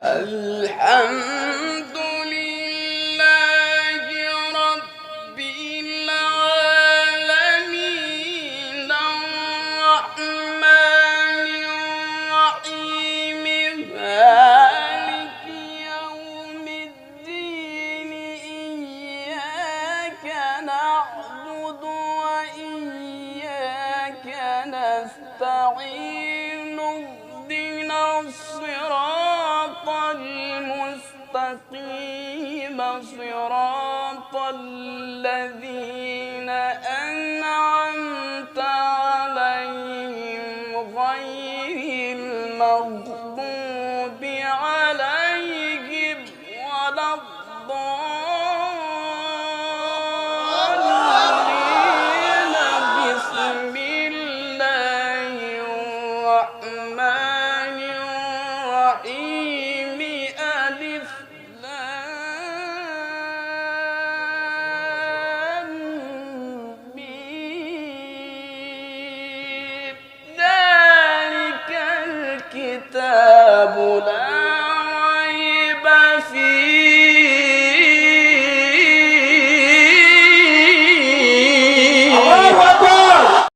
الحمد لله رب العالمين الرحمن الرحيم مالك يوم الدين إياك نعبد وإياك نستعين اهدنا الصراط المستقيم صراط الذين